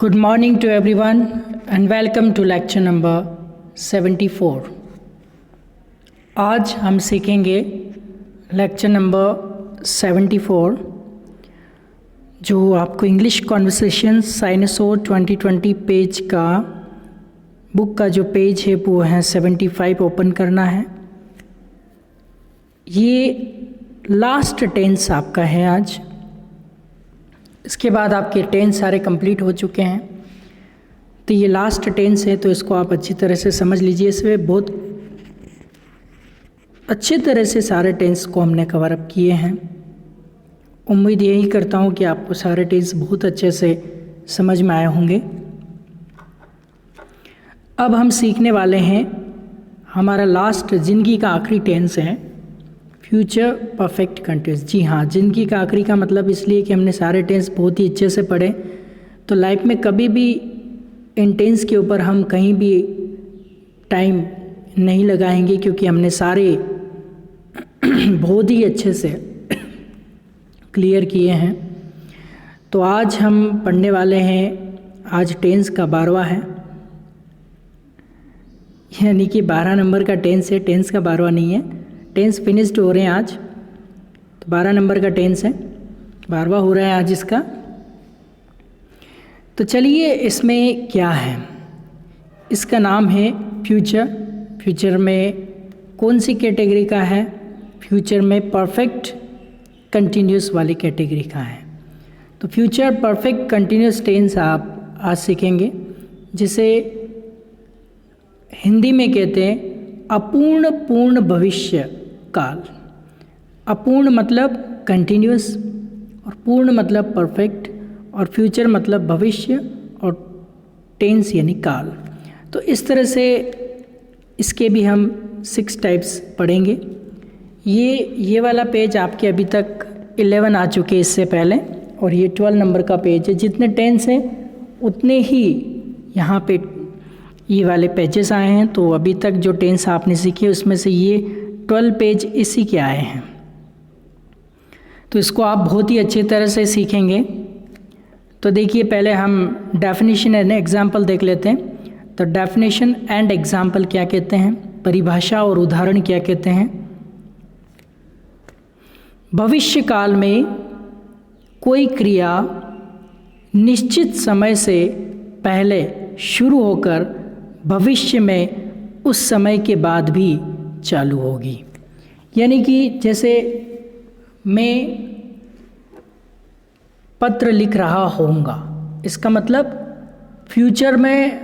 Good morning to everyone and welcome to lecture number 74. आज हम सीखेंगे लेक्चर नंबर 74 जो आपको इंग्लिश कॉन्वर्सेशन साइनसो 2020 पेज का बुक का जो पेज है वो है 75 ओपन करना है। ये लास्ट टेंस आपका है आज। इसके बाद आपके टेंस सारे कंप्लीट हो चुके हैं, तो ये लास्ट टेंस है, तो इसको आप अच्छी तरह से समझ लीजिए। इसमें बहुत अच्छी तरह से सारे टेंस को हमने कवर अप किए हैं। उम्मीद यही करता हूँ कि आपको सारे टेंस बहुत अच्छे से समझ में आए होंगे। अब हम सीखने वाले हैं हमारा लास्ट ज़िंदगी का आखिरी टेंस है फ्यूचर परफेक्ट कंटिन्यूस। जी हाँ, ज़िंदगी का आखिरी का मतलब इसलिए कि हमने सारे टेंस बहुत ही अच्छे से पढ़े, तो लाइफ में कभी भी इन टेंस के ऊपर हम कहीं भी टाइम नहीं लगाएंगे, क्योंकि हमने सारे बहुत ही अच्छे से क्लियर किए हैं। तो आज हम पढ़ने वाले हैं, आज टेंस का 12वां है, यानी कि 12 नंबर का टेंस है, टेंस का 12वां नहीं है। टेंस फिनिश्ड हो रहे हैं आज, तो 12 नंबर का टेंस है, 12वां हो रहा है आज इसका। तो चलिए इसमें क्या है, इसका नाम है फ्यूचर। फ्यूचर में कौन सी कैटेगरी का है? फ्यूचर में परफेक्ट कंटिन्यूस वाली कैटेगरी का है। तो फ्यूचर परफेक्ट कंटिन्यूस टेंस आप आज सीखेंगे, जिसे हिंदी में कहते हैं अपूर्ण पूर्ण भविष्य काल। अपूर्ण मतलब कंटिन्यूस और पूर्ण मतलब परफेक्ट और फ्यूचर मतलब भविष्य और टेंस यानी काल। तो इस तरह से इसके भी हम 6 टाइप्स पढ़ेंगे। ये वाला पेज आपके अभी तक 11 आ चुके इससे पहले, और ये 12 नंबर का पेज है। जितने टेंस हैं उतने ही यहाँ पे ये वाले पेजेस आए हैं। तो अभी तक जो टेंस आपने सीखे उसमें से ये 12 पेज इसी के आए हैं। तो इसको आप बहुत ही अच्छी तरह से सीखेंगे। तो देखिए, पहले हम डेफिनेशन एंड एग्जाम्पल देख लेते हैं। तो डेफिनेशन एंड एग्जाम्पल क्या कहते हैं, परिभाषा और उदाहरण क्या कहते हैं। भविष्य काल में कोई क्रिया निश्चित समय से पहले शुरू होकर भविष्य में उस समय के बाद भी चालू होगी। यानी कि जैसे मैं पत्र लिख रहा होऊंगा, इसका मतलब फ्यूचर में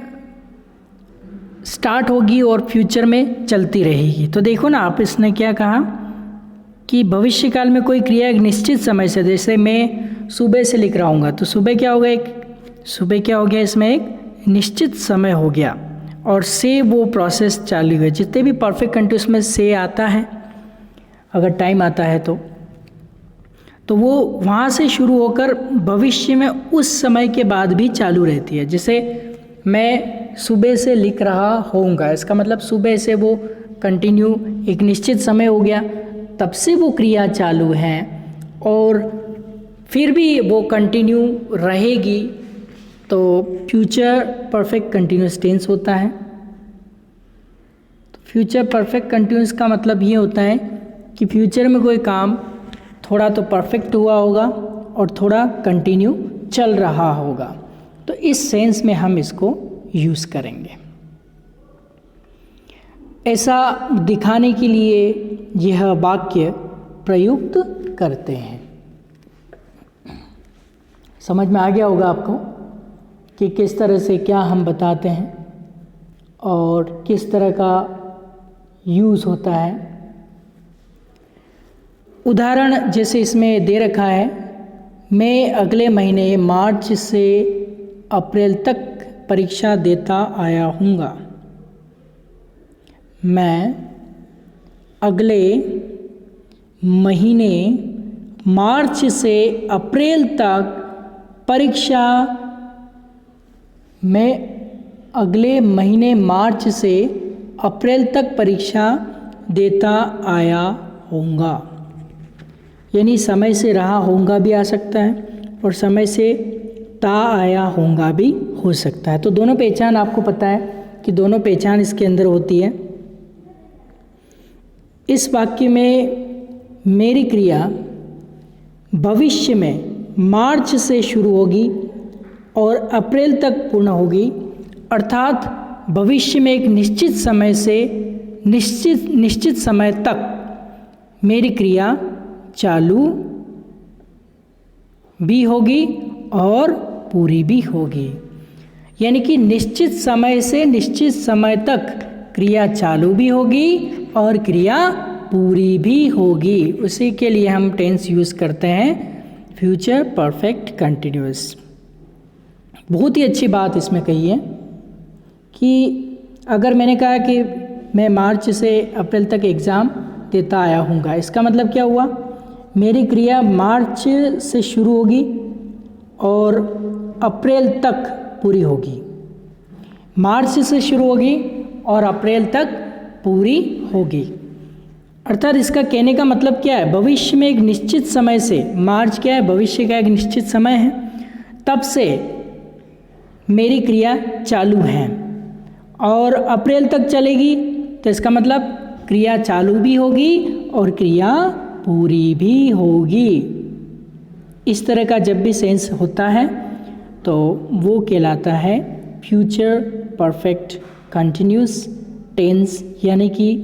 स्टार्ट होगी और फ्यूचर में चलती रहेगी। तो देखो ना आप, इसने क्या कहा कि भविष्य काल में कोई क्रिया एक निश्चित समय से, जैसे मैं सुबह से लिख रहा हूँगा, तो सुबह क्या हो गया, इसमें एक निश्चित समय हो गया और से वो प्रोसेस चालू है। जितने भी परफेक्ट कंटिन्यूस में से आता है, अगर टाइम आता है तो वो वहाँ से शुरू होकर भविष्य में उस समय के बाद भी चालू रहती है। जैसे मैं सुबह से लिख रहा होऊंगा, इसका मतलब सुबह से वो कंटिन्यू एक निश्चित समय हो गया, तब से वो क्रिया चालू है और फिर भी वो कंटिन्यू रहेगी। तो फ्यूचर परफेक्ट कंटिन्यूस टेंस होता है। तो फ्यूचर परफेक्ट कंटिन्यूस का मतलब ये होता है कि फ्यूचर में कोई काम थोड़ा तो परफेक्ट हुआ होगा और थोड़ा कंटिन्यू चल रहा होगा। तो इस सेंस में हम इसको यूज़ करेंगे। ऐसा दिखाने के लिए यह वाक्य प्रयुक्त करते हैं। समझ में आ गया होगा आपको कि किस तरह से क्या हम बताते हैं और किस तरह का यूज़ होता है। उदाहरण जैसे इसमें दे रखा है, मैं अगले महीने मार्च से अप्रैल तक परीक्षा देता आया हूँगा। मैं अगले महीने मार्च से अप्रैल तक परीक्षा मैं अगले महीने मार्च से अप्रैल तक परीक्षा देता आया होऊंगा। यानी समय से रहा होऊंगा भी आ सकता है और समय से ता आया होगा भी हो सकता है। तो दोनों पहचान आपको पता है कि दोनों पहचान इसके अंदर होती है। इस वाक्य में मेरी क्रिया भविष्य में मार्च से शुरू होगी और अप्रैल तक पूर्ण होगी, अर्थात भविष्य में एक निश्चित समय से निश्चित समय तक मेरी क्रिया चालू भी होगी और पूरी भी होगी। यानी कि निश्चित समय से निश्चित समय तक क्रिया चालू भी होगी और क्रिया पूरी भी होगी। उसी के लिए हम टेंस यूज़ करते हैं फ्यूचर परफेक्ट कंटिन्यूअस। बहुत ही अच्छी बात इसमें कही है कि अगर मैंने कहा कि मैं मार्च से अप्रैल तक एग्ज़ाम देता आया हूँगा, इसका मतलब क्या हुआ? मेरी क्रिया मार्च से शुरू होगी और अप्रैल तक पूरी होगी। मार्च से शुरू होगी और अप्रैल तक पूरी होगी। अर्थात इसका कहने का मतलब क्या है? भविष्य में एक निश्चित समय से, मार्च क्या है? भविष्य का एक निश्चित समय है, तब से मेरी क्रिया चालू है और अप्रैल तक चलेगी। तो इसका मतलब क्रिया चालू भी होगी और क्रिया पूरी भी होगी। इस तरह का जब भी सेंस होता है तो वो कहलाता है फ्यूचर परफेक्ट कंटिन्यूअस टेंस, यानी कि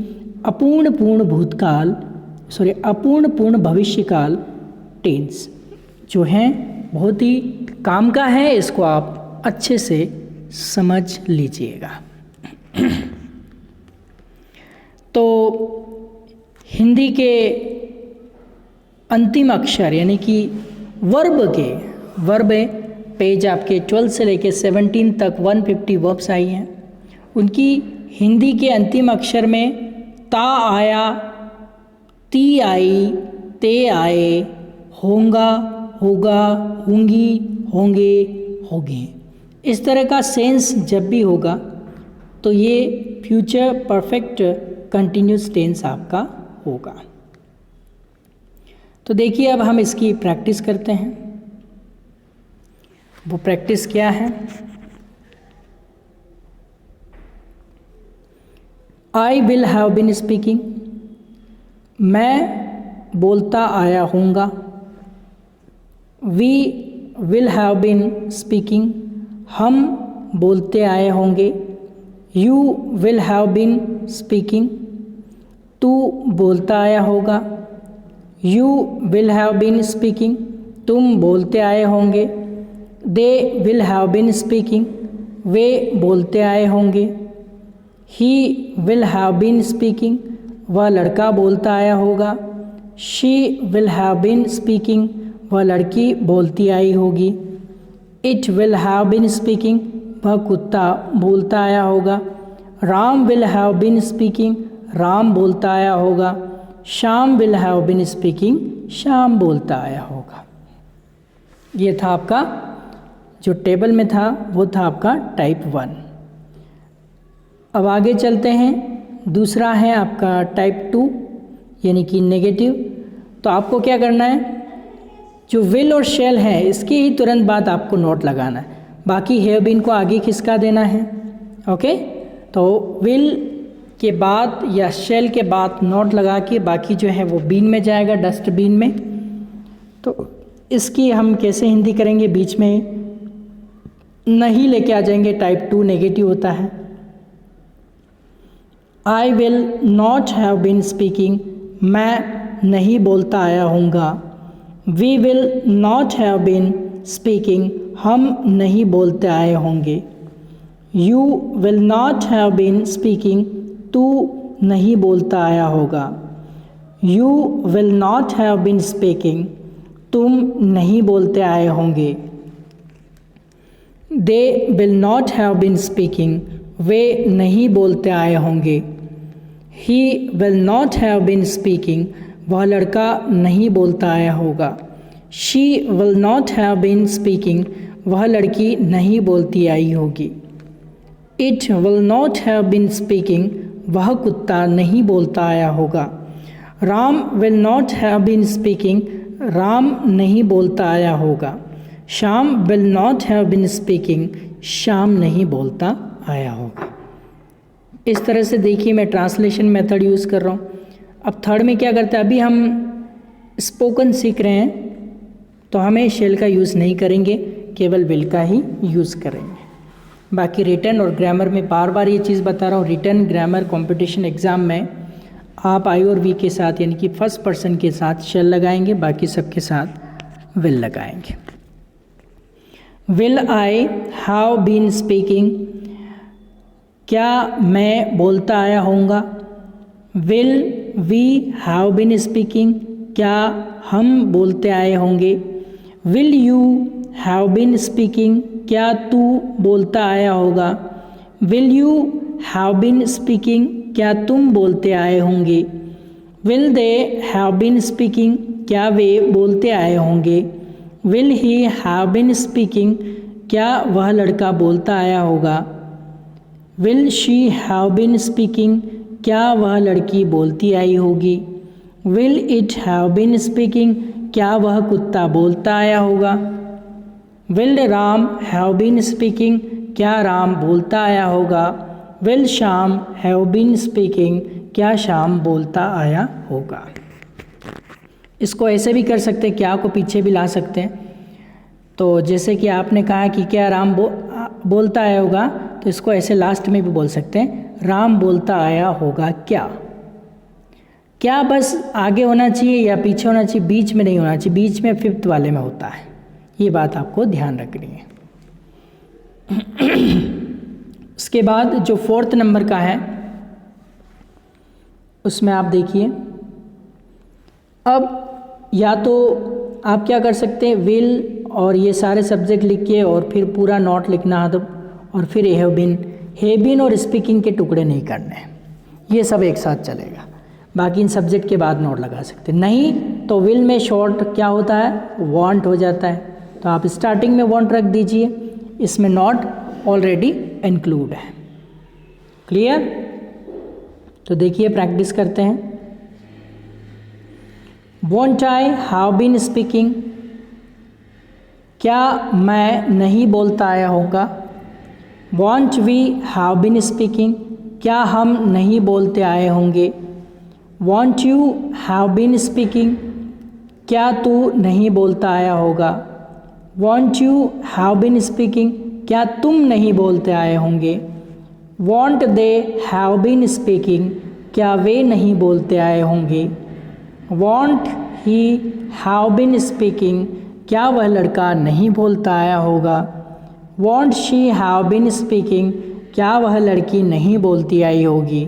अपूर्ण पूर्ण भविष्यकाल टेंस जो है बहुत ही काम का है। इसको आप अच्छे से समझ लीजिएगा। तो हिंदी के अंतिम अक्षर यानी कि वर्ब पेज आपके 12 से लेके 17 तक 150 वर्ब्स आई हैं। उनकी हिंदी के अंतिम अक्षर में ता आया, ती आई, ते आए, होगा, होगा, होंगी, होंगे, होगे। इस तरह का सेंस जब भी होगा तो ये फ्यूचर परफेक्ट कंटिन्यूअस टेंस आपका होगा। तो देखिए अब हम इसकी प्रैक्टिस करते हैं। वो प्रैक्टिस क्या है? I will have been speaking, मैं बोलता आया हूँगा। We will have been speaking, हम बोलते आए होंगे। You will have been speaking, तू बोलता आया होगा। You will have been speaking, तुम बोलते आए होंगे। They will have been speaking, वे बोलते आए होंगे। He will have been speaking, वह लड़का बोलता आया होगा। She will have been speaking, वह लड़की बोलती आई होगी। It will have been speaking, वह कुत्ता बोलता आया होगा। Ram will have been speaking, Ram बोलता आया होगा। Shyam will have been speaking, Shyam बोलता आया होगा। ये था आपका जो टेबल में था, वो था आपका टाइप 1। अब आगे चलते हैं। दूसरा है आपका टाइप 2 यानी कि नेगेटिव। तो आपको क्या करना है, जो विल और शैल है इसके ही तुरंत बाद आपको नोट लगाना है। बाकी हैव बीन को आगे खिसका देना है। ओके, तो विल के बाद या शैल के बाद नोट लगा के बाकी जो है वो बीन में जाएगा, डस्टबिन में। तो इसकी हम कैसे हिंदी करेंगे? बीच में नहीं लेके आ जाएंगे। टाइप 2 नेगेटिव होता है। I will not have been speaking, मैं नहीं बोलता आया हूँगा। We will not have been speaking, हम नहीं बोलते आए होंगे। You will not have been speaking, तू नहीं बोलता आया होगा। You will not have been speaking, तुम नहीं बोलते आए होंगे। They will not have been speaking, वे नहीं बोलते आए होंगे। He will not have been speaking, वह लड़का नहीं बोलता आया होगा। She will not have been speaking, वह लड़की नहीं बोलती आई होगी। It will not have been speaking, वह कुत्ता नहीं बोलता आया होगा। Ram will not have been speaking, Ram नहीं बोलता आया होगा। Shyam will not have been speaking, Shyam नहीं बोलता आया होगा। इस तरह से देखिए मैं ट्रांसलेशन मेथड यूज़ कर रहा हूँ। अब थर्ड में क्या करते हैं, अभी हम स्पोकन सीख रहे हैं तो हमें शेल का यूज़ नहीं करेंगे, केवल विल का ही यूज़ करेंगे। बाकी रिटन और ग्रामर में बार बार ये चीज़ बता रहा हूँ, रिटन ग्रामर कंपटीशन एग्ज़ाम में आप आई और वी के साथ यानी कि फर्स्ट पर्सन के साथ शेल लगाएंगे, बाकी सबके साथ विल लगाएंगे। Will I have been speaking, क्या मैं बोलता आया होऊंगा। Will we have been speaking, क्या हम बोलते आए होंगे। Will you have been speaking, क्या तू बोलता आया होगा। Will you have been speaking, क्या तुम बोलते आए होंगे। Will they have been speaking, क्या वे बोलते आए होंगे। Will he have been speaking, क्या वह लड़का बोलता आया होगा। Will she have been speaking, क्या वह लड़की बोलती आई होगी। Will it have been speaking, क्या वह कुत्ता बोलता आया होगा। Will Ram have been speaking, क्या राम बोलता आया होगा। Will Shyam have been speaking, क्या श्याम बोलता आया होगा। इसको ऐसे भी कर सकते हैं, क्या को पीछे भी ला सकते हैं। तो जैसे कि आपने कहा कि क्या राम बोलता आया होगा, तो इसको ऐसे लास्ट में भी बोल सकते हैं, राम बोलता आया होगा क्या। क्या बस आगे होना चाहिए या पीछे होना चाहिए, बीच में नहीं होना चाहिए, बीच में फिफ्थ वाले में होता है, ये बात आपको ध्यान रखनी है। उसके बाद जो फोर्थ नंबर का है उसमें आप देखिए, अब या तो आप क्या कर सकते हैं, विल और ये सारे सब्जेक्ट लिख के और फिर पूरा नोट लिखना है, तो और फिर हैव बीन और स्पीकिंग के टुकड़े नहीं करने हैं, ये सब एक साथ चलेगा। बाकी इन सब्जेक्ट के बाद नोट लगा सकते हैं, नहीं तो विल में शॉर्ट क्या होता है, वांट हो जाता है, तो आप स्टार्टिंग में वांट रख दीजिए, इसमें नॉट ऑलरेडी इंक्लूड है। क्लियर। तो देखिए प्रैक्टिस करते हैं। Won't I have been speaking, क्या मैं नहीं बोलता आया होगा। Won't we have been speaking, क्या हम नहीं बोलते आए होंगे। Won't you have been speaking, क्या तू नहीं बोलता आया होगा। Won't you have been speaking, क्या तुम नहीं बोलते आए होंगे। Won't they have been speaking, क्या वे नहीं बोलते आए होंगे। Won't he have been speaking, क्या वह लड़का नहीं बोलता आया होगा। Won't she have been speaking, क्या वह लड़की नहीं बोलती आई होगी।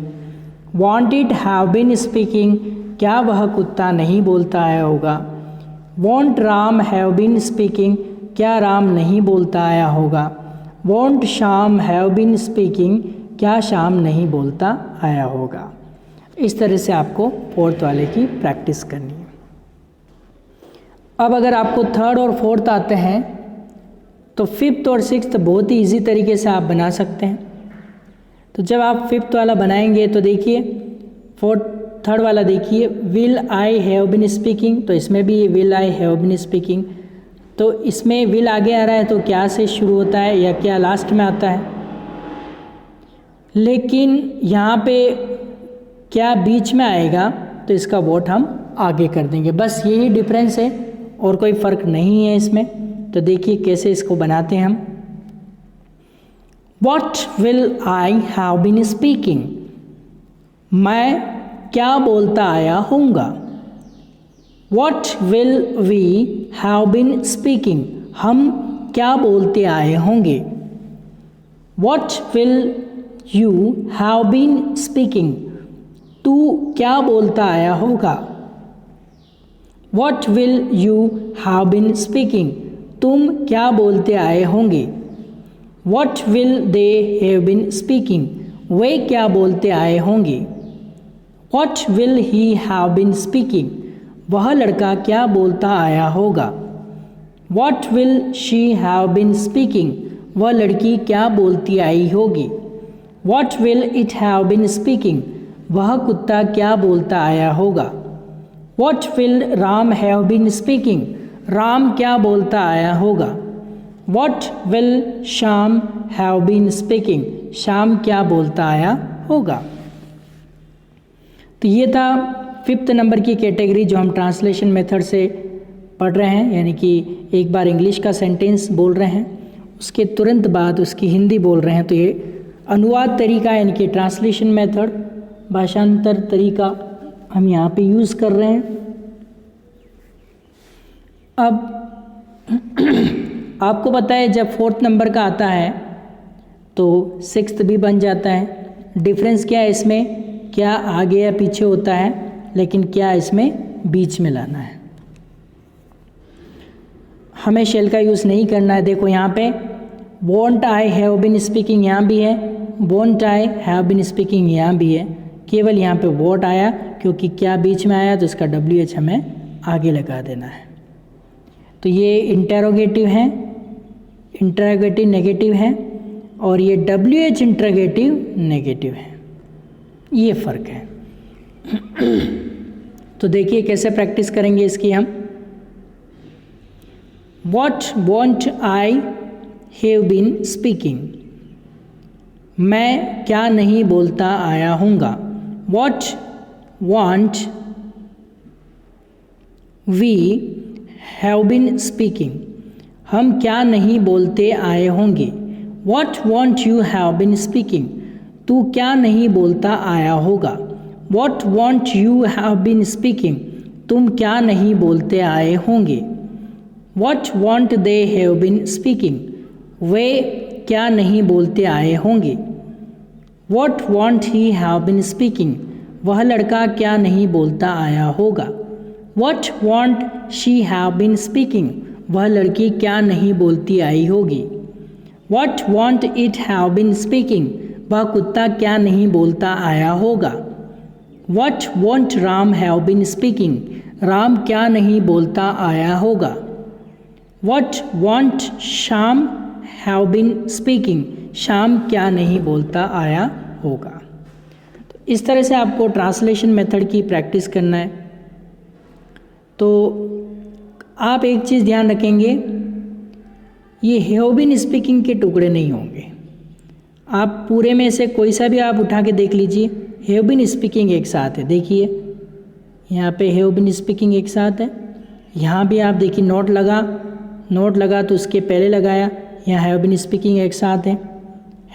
Won't it have been speaking, क्या वह कुत्ता नहीं बोलता आया होगा। Won't Ram have been speaking, क्या राम नहीं बोलता आया होगा। Won't Shyam have been speaking, क्या श्याम नहीं बोलता आया होगा। इस तरह से आपको फोर्थ वाले की प्रैक्टिस करनी है। अब अगर आपको थर्ड और फोर्थ आते हैं तो फिफ्थ और सिक्स्थ बहुत ही इजी तरीके से आप बना सकते हैं। तो जब आप फिफ्थ वाला बनाएंगे तो देखिए, थर्ड वाला देखिए, will I have been speaking, तो इसमें भी will I have been speaking, तो इसमें विल आगे आ रहा है तो क्या से शुरू होता है या क्या लास्ट में आता है। लेकिन यहाँ पे क्या बीच में आएगा, तो इसका वोट हम आगे कर देंगे। बस यही डिफरेंस है और कोई फ़र्क नहीं है इसमें। तो देखिए कैसे इसको बनाते हैं हम। What will I have been speaking? मैं क्या बोलता आया होऊंगा। What will we have been speaking? हम क्या बोलते आए होंगे। What will you have been speaking? तू क्या बोलता आया होगा। What will you have been speaking? तुम क्या बोलते आए होंगे। What will they have been speaking? वे क्या बोलते आए होंगे। What will he have been speaking? वह लड़का क्या बोलता आया होगा। What will she have been speaking? वह लड़की क्या बोलती आई होगी। What will it have been speaking? वह कुत्ता क्या बोलता आया होगा। What will Ram have been speaking? Ram क्या बोलता आया होगा। What will Shyam have been speaking, Shyam क्या बोलता आया होगा। तो ये था 5th नंबर की कैटेगरी जो हम ट्रांसलेशन मेथड से पढ़ रहे हैं, यानी कि एक बार इंग्लिश का सेंटेंस बोल रहे हैं, उसके तुरंत बाद उसकी हिंदी बोल रहे हैं, तो ये अनुवाद तरीका यानी कि ट्रांसलेशन मेथड, भाषांतर तरीका हम यहाँ पे यूज़ कर रहे हैं। अब आपको पता है जब 4th नंबर का आता है तो 6th भी बन जाता है। डिफरेंस क्या है इसमें, क्या आगे या पीछे होता है, लेकिन क्या इसमें बीच में लाना है। हमें शेल का यूज़ नहीं करना है। देखो यहाँ पे won't I have been speaking यहाँ भी है, won't I have been speaking यहाँ भी है, केवल यहाँ पे वॉट आया क्योंकि क्या बीच में आया तो इसका WH हमें आगे लगा देना है। तो ये इंटेरोगेटिव है, इंटरोगेटिव नेगेटिव है, और ये WH इंटरोगेटिव नेगेटिव है, ये फ़र्क है। तो देखिए कैसे प्रैक्टिस करेंगे इसकी हम। What won't I have been speaking, मैं क्या नहीं बोलता आया हूँगा। What won't we have been speaking, हम क्या नहीं बोलते आए होंगे। What won't you have been speaking, तू क्या नहीं बोलता आया होगा। What won't you have been speaking, तुम क्या नहीं बोलते आए होंगे। What won't they have been speaking, वे क्या नहीं बोलते आए होंगे। What won't he have been speaking, वह लड़का क्या नहीं बोलता आया होगा। What won't she have been speaking, वह लड़की क्या नहीं बोलती आई होगी। What won't it have been speaking, वह कुत्ता क्या नहीं बोलता आया होगा। What won't Ram have been speaking, Ram क्या नहीं बोलता आया होगा। What won't Sham have been speaking, शाम क्या नहीं बोलता आया होगा। तो इस तरह से आपको ट्रांसलेशन मेथड की प्रैक्टिस करना है। तो आप एक चीज़ ध्यान रखेंगे, ये हैव बीन स्पीकिंग के टुकड़े नहीं होंगे। आप पूरे में से कोई सा भी आप उठा के देख लीजिए, हैव बीन स्पीकिंग एक साथ है। देखिए यहाँ पे हैव बीन स्पीकिंग एक साथ है, यहाँ भी आप देखिए नोट लगा तो उसके पहले लगाया, यहाँ हैव बीन स्पीकिंग एक साथ है,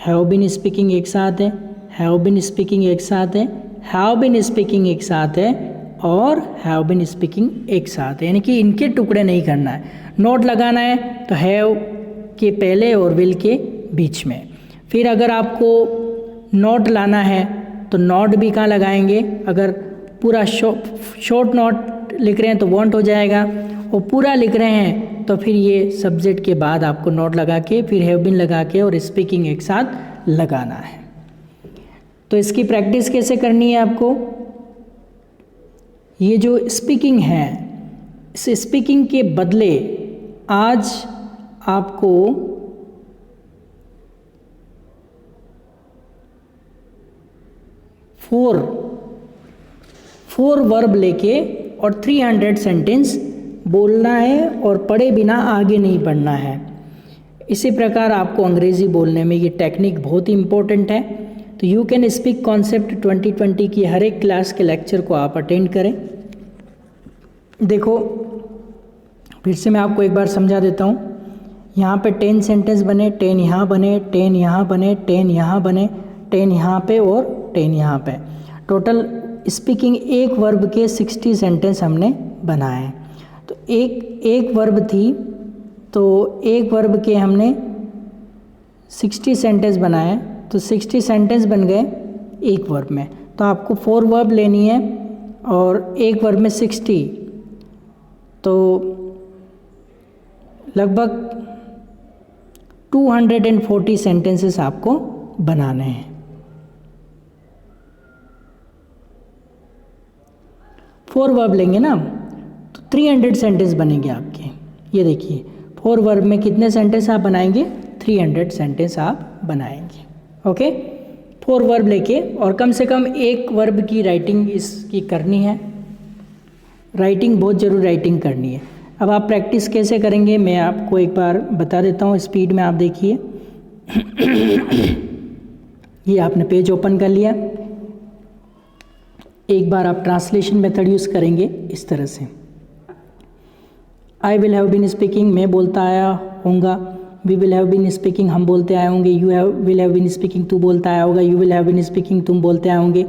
हैव बीन स्पीकिंग एक साथ है, हैव बीन स्पीकिंग एक साथ है, हैव बीन स्पीकिंग एक साथ है, और हैव बीन स्पीकिंग एक साथ है। यानी कि इनके टुकड़े नहीं करना है। नोट लगाना है तो हैव के पहले और विल के बीच में। फिर अगर आपको नोट लाना है तो नोट भी कहाँ लगाएंगे, अगर पूरा शॉर्ट नोट लिख रहे हैं तो वॉन्ट हो जाएगा, और पूरा लिख रहे हैं तो फिर ये सब्जेक्ट के बाद आपको नोट लगा के फिर हैव बीन लगा के और स्पीकिंग एक साथ लगाना है। तो इसकी प्रैक्टिस कैसे करनी है आपको, ये जो स्पीकिंग है, इस स्पीकिंग के बदले आज आपको फोर वर्ब लेके और 300 सेंटेंस बोलना है, और पढ़े बिना आगे नहीं बढ़ना है। इसी प्रकार आपको अंग्रेज़ी बोलने में ये टेक्निक बहुत ही इम्पोर्टेंट है। तो यू कैन स्पीक कॉन्सेप्ट 2020 की हर एक क्लास के लेक्चर को आप अटेंड करें। देखो फिर से मैं आपको एक बार समझा देता हूँ। यहाँ पे 10 सेंटेंस बने, 10 यहाँ बने, 10 यहाँ बने, 10 यहाँ बने, 10 यहाँ पे और 10 यहाँ पे। टोटल स्पीकिंग एक वर्ब के 60 सेंटेंस हमने बनाए। तो एक वर्ब थी, तो एक वर्ब के हमने 60 सेंटेंस बनाए, तो 60 सेंटेंस बन गए एक वर्ब में। तो आपको 4 वर्ब लेनी है और एक वर्ब में 60, तो लगभग 240 सेंटेंसेस आपको बनाने हैं। 4 वर्ब लेंगे ना तो 300 सेंटेंस बनेंगे आपके। ये देखिए 4 वर्ब में कितने सेंटेंस आप बनाएंगे, 300 सेंटेंस आप बनाएंगे। ओके, 4 वर्ब लेके और कम से कम एक वर्ब की राइटिंग इसकी करनी है। राइटिंग बहुत ज़रूर राइटिंग करनी है। अब आप प्रैक्टिस कैसे करेंगे मैं आपको एक बार बता देता हूँ। स्पीड में आप देखिए ये आपने पेज ओपन कर लिया। एक बार आप ट्रांसलेशन मेथड यूज़ करेंगे इस तरह से। I will have been speaking, मैं बोलता आया होऊंगा। We will have been speaking, हम बोलते आए होंगे। You will have been speaking, तू बोलता आया होगा। You will have been speaking, तुम बोलते आए होंगे।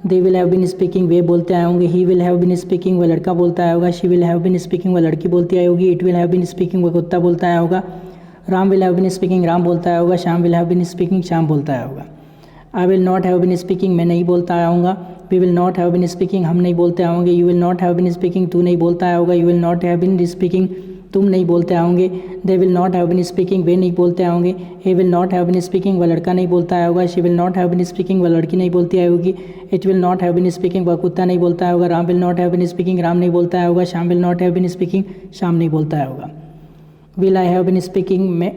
They will have been speaking, वे बोलते आए होंगे। He will have been speaking, वह लड़का बोलता आया होगा। She will have been speaking, वह लड़की बोलती आई होगी। It will have been speaking, वह कुत्ता बोलता आया होगा। Ram will have been speaking, Ram बोलता आया होगा। Shyam will have been speaking, Shyam बोलता आया होगा। I will not have been speaking, मैं नहीं बोलता आया हूँगा। We will not have been speaking, हम नहीं बोलते आए होंगे। You will not have been speaking, तू नहीं बोलता आया होगा। You will not have been speaking, तुम नहीं बोलते आए होंगे। They will not have been speaking, वे नहीं बोलते आए होंगे। He will not have been speaking, वह लड़का नहीं बोलता आया होगा। She will not have been speaking, वह लड़की नहीं बोलती आई होगी। It will not have been speaking, वह कुत्ता नहीं बोलता आया होगा। Ram will not have been speaking, Ram नहीं बोलता आया होगा। Shyam will not have been speaking, Shyam नहीं बोलता आया होगा। Will I have been speaking, मैं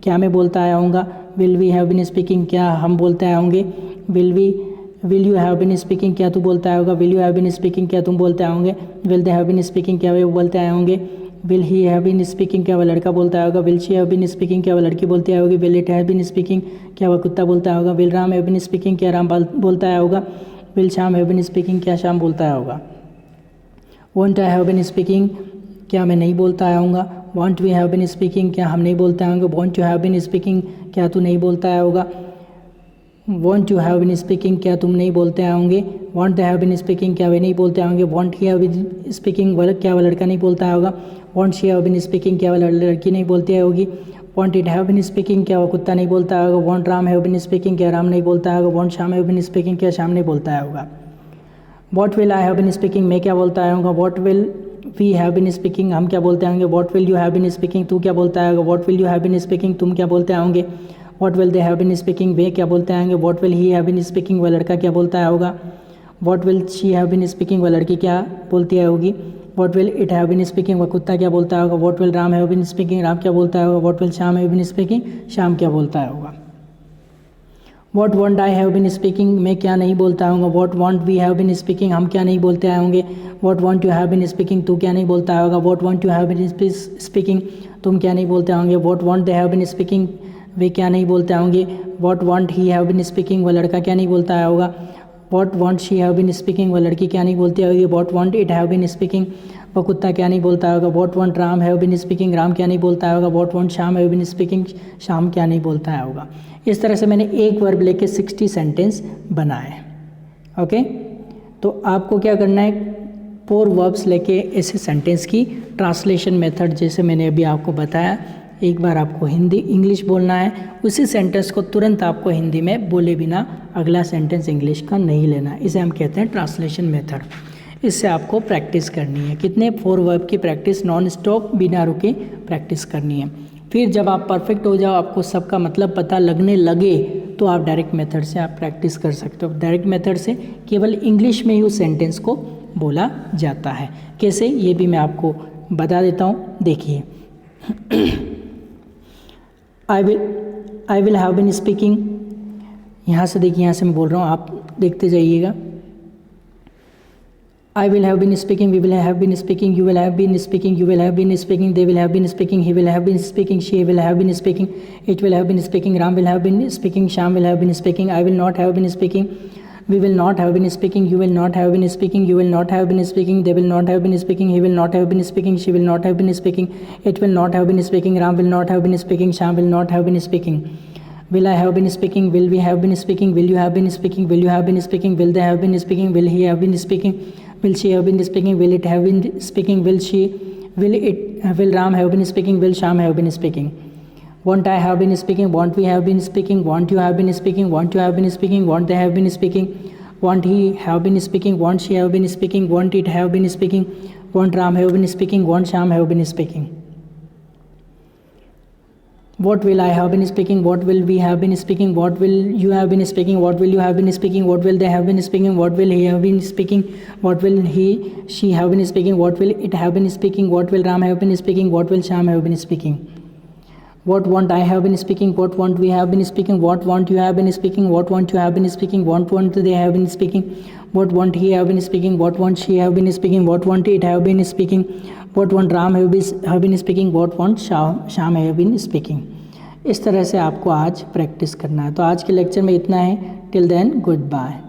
क्या मैं बोलता आया हूँगा। Will we have been speaking, क्या हम बोलते आए होंगे। Will you have been speaking, क्या तू बोलता आया होगा। Will you have been speaking, क्या तुम बोलते आए होंगे। Will they have been speaking, क्या वे बोलते आए होंगे। Will he have been speaking, क्या वह लड़का बोलता होगा। Will she have been speaking, क्या वह लड़की बोलती आई होगी। Will it have been speaking, क्या वह कुत्ता बोलता होगा। Will Ram have been speaking, क्या राम बोलता आया होगा। Will Shyam have been speaking, क्या श्याम बोलता आया होगा। Won't I have been speaking, क्या मैं नहीं बोलता आया हूँगा। Won't we have been speaking, क्या हम नहीं बोलते आए होंगे। Won't you have been speaking, क्या तू नहीं बोलता आया होगा। Won't you have been speaking, क्या तुम नहीं बोलते आए होंगे। Won't they have been speaking, क्या वे नहीं बोलते आए होंगे। Won't he have been speaking, क्या वह लड़का नहीं बोलता आया होगा। Won't she have been speaking, क्या वह लड़की नहीं बोलती आई होगी। Won't it have been speaking, क्या वह कुत्ता नहीं बोलता आया होगा। Won't Ram have been speaking, क्या राम नहीं बोलता आया होगा। Won't Shyam have been speaking, क्या श्याम नहीं बोलता आया होगा। What will I have been speaking, मैं क्या बोलता आया होगा। What will we have been speaking, हम क्या बोलते आएंगे। What will you have been speaking, तू क्या बोलता आएगा। What will you have been speaking, तुम क्या बोलते आएंगे। What will they have been speaking, वे क्या बोलते आएंगे। What will he have been speaking, वह लड़का क्या बोलता आया होगा। What will she have been speaking, वह लड़की क्या बोलती आई होगी। What will it have been speaking, वह कुत्ता क्या बोलता होगा। What will Ram have been speaking, Ram क्या बोलता होगा। What will Shyam have been speaking, Shyam क्या बोलता होगा। What won't I have been speaking, मैं क्या नहीं बोलता हूँ। What won't we have been speaking, हम क्या नहीं बोलते आए होंगे। What won't you have been speaking, तू क्या नहीं बोलता होगा। What won't you have been speaking, तुम क्या नहीं बोलते होंगे। What won't they have been speaking, वे क्या नहीं बोलते होंगे। What won't he have been speaking, वह लड़का क्या नहीं बोलता आया होगा। What won't she have been speaking, वह लड़की क्या नहीं बोलती होगी। What won't it have been speaking, वह कुत्ता क्या नहीं बोलता होगा। What won't Ram have been speaking, Ram क्या नहीं बोलता होगा। What won't Shyam have been speaking, Shyam क्या नहीं बोलता होगा। इस तरह से मैंने एक वर्ब लेके 60 सेंटेंस बनाए। ओके, तो आपको क्या करना है, 4 वर्ब्स लेके ऐसे सेंटेंस की ट्रांसलेशन मेथड जैसे मैंने अभी आपको बताया। एक बार आपको हिंदी इंग्लिश बोलना है, उसी सेंटेंस को तुरंत आपको हिंदी में बोले बिना अगला सेंटेंस इंग्लिश का नहीं लेना। इसे हम कहते हैं ट्रांसलेशन मेथड। इससे आपको प्रैक्टिस करनी है। कितने 4 वर्ब की प्रैक्टिस नॉन स्टॉप बिना रुके प्रैक्टिस करनी है। फिर जब आप परफेक्ट हो जाओ, आपको सबका मतलब पता लगने लगे, तो आप डायरेक्ट मेथड से आप प्रैक्टिस कर सकते हो। डायरेक्ट मेथड से केवल इंग्लिश में ही उस सेंटेंस को बोला जाता है। कैसे, ये भी मैं आपको बता देता हूँ। देखिए, I will have been speaking, यहाँ से देखिए, यहाँ से मैं बोल रहा हूँ, आप देखते जाइएगा। I will have been speaking, we will have been speaking, you will have been speaking, you will have been speaking, they will have been speaking, he will have been speaking, she will have been speaking, it will have been speaking, Ram will have been speaking, Sham will have been speaking, I will not have been speaking, we will not have been speaking, you will not have been speaking, you will not have been speaking, they will not have been speaking, he will not have been speaking, she will not have been speaking, it will not have been speaking, Ram will not have been speaking, Sham will not have been speaking. Will I have been speaking, will we have been speaking, will you have been speaking, will you have been speaking, will they have been speaking, will he have been speaking, will she have been speaking, will it have been speaking, will Ram have been speaking, will Sham have been speaking. Won't I have been speaking, won't we have been speaking, won't you have been speaking, won't you have been speaking, won't they have been speaking, won't he have been speaking, won't she have been speaking, won't it have been speaking, won't Ram have been speaking, won't Sham have been speaking. What will I have been speaking, what will we have been speaking, what will you have been speaking, what will you have been speaking, what will they have been speaking, what will he have been speaking, what will she have been speaking, what will it have been speaking, what will Ram have been speaking, what will Sham have been speaking. what want I have been speaking, what want we have been speaking, what want you have been speaking, what want you have been speaking, what want they have been speaking, what want he have been speaking, what want she have been speaking, what want it have been speaking, what want Ram have been speaking, what want Sham have been speaking. इस तरह से आपको आज practice करना है. तो आज के लेक्चर में इतना है. Till then good bye.